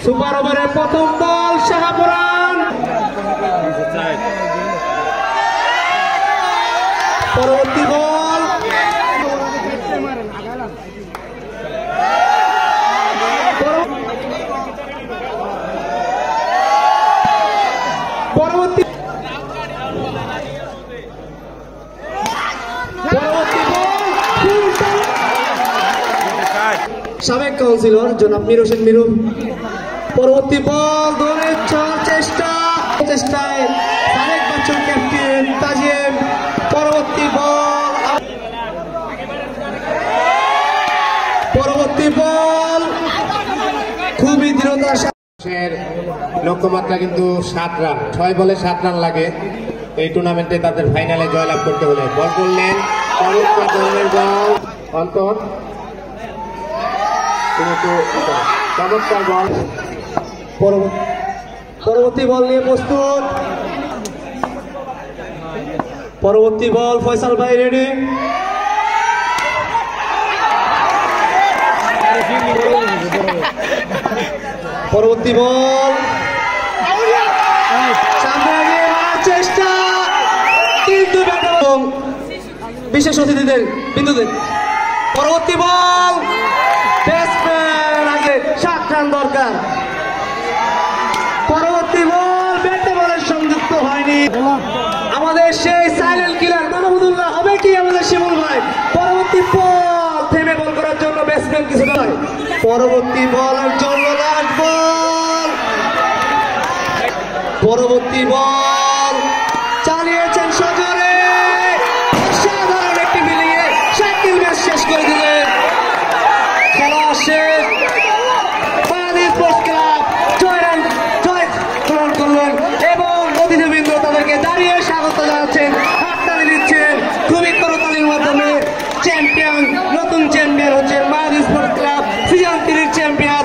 Super ওভারের প্রথম বল শাহপুরান, পরবর্তী বল পরবর্তী সাবেক কাউন্সিলর জনাব মির হোসেন মিরু। পরবর্তী বল ধরে চেষ্টায় সাবেক বছর ক্যাপ্টেন তাজিম। পরবর্তী বল খুবই দৃঢ়তার সাথে। লক্ষ্যমাত্রা কিন্তু 7 রান, 6 বলে 7 রান লাগে এই টুর্নামেন্টে তাদের ফাইনালে জয়লাভ করতে হলে। বল করলেন চমৎকার ধরনের বল অন্তর, চমৎকার বল। পরবর্তী বল নিয়ে প্রস্তুত। পরবর্তী বল ফয়সাল ভাই রেডি। পরবর্তী বল সামনে এগিয়ে মারার চেষ্টা, কিন্তু বিশেষ অতিথিদের বিন্দুদের। পরবর্তী বল ব্যাটসম্যান আগে 7 রান দরকার। পরবর্তী বল ব্যাটে বলের সংযুক্ত হয়নি আমাদের সেই সাইলেন্ট কিলার মাহমুদুল্লাহ। হবে কি আমাদের শিমুল ভাই? পরবর্তী বল থেমে বল করার জন্য ব্যাটসম্যান কিছু নয়। পরবর্তী বলের জন্য লাস্ট বল। পরবর্তী বল চালিয়েছেন সজরে, সাধারণ একটি মিলিয়ে শাকিল ম্যাচ শেষ করে দিলেন। খেলা শেষ। বাংলাদেশ স্পোর্টস ক্লাব জয় গ্রহণ করলেন এবং অতিথিবৃন্দ তাদেরকে দাঁড়িয়ে স্বাগত জানাচ্ছেন, হাততালি দিচ্ছেন খুবই করতালির মাধ্যমে। চ্যাম্পিয়ন, নতুন চ্যাম্পিয়ন হচ্ছেন Bangladesh sports club, season 3 champion